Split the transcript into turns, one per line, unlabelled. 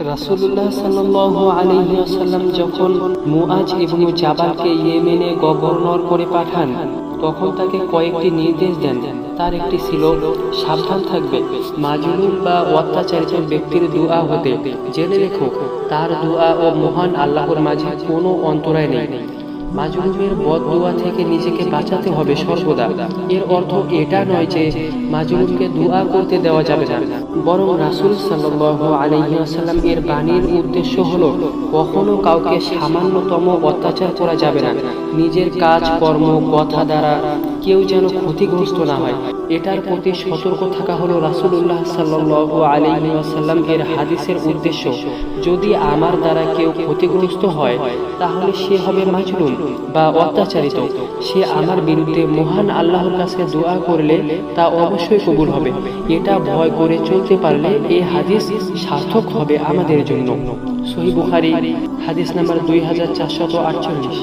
রাসূলুল্লাহ সাল্লাল্লাহু আলাইহি ওয়াসাল্লাম যখন মুআজ ইবনে জাবালকে ইয়েমেনে গভর্নর করে পাঠান, তখন তাকে কয়েকটি নির্দেশ দেন। তার একটি ছিল, সাবধান থাকবে মাজলুম বা অত্যাচারিত ব্যক্তির দুআ হতে। জেনে রেখো, তার দুআ ও মহান আল্লাহর মাঝে কোনো অন্তরায় নেই। মাজলুমের বদদুয়া থেকে নিজেকে বাঁচাতে হবে সর্বদা। এর অর্থ এটা নয় যে মাজলুমকে দুআ করতে দেওয়া যাবে না, বরং রাসূল সাল্লাল্লাহু আলাইহি ওয়াসাল্লাম এর বাণীর উদ্দেশ্য হলো কখনো কাউকে সামান্যতম অত্যাচার করা যাবে না। নিজের কাজ কর্ম কথা দ্বারা কেউ যেন ক্ষতিগ্রস্ত না হয়, এটার প্রতি সতর্ক থাকা হলো রাসূলুল্লাহ সাল্লাল্লাহু আলাইহি ওয়াসাল্লাম এর হাদিসের উদ্দেশ্য। যদি আমার দ্বারা কেউ ক্ষতিগ্রস্ত হয়, তাহলে সে হবে মাজলুম বা অত্যাচারিত। সে আমার বিরুদ্ধে মহান আল্লাহর কাছে দোয়া করলে তা অবশ্যই কবুল হবে। এটা ভয় করে চলতে পারলে এই হাদিস সার্থক হবে আমাদের জন্য। সহিহ বুখারী হাদিস নাম্বার 2448।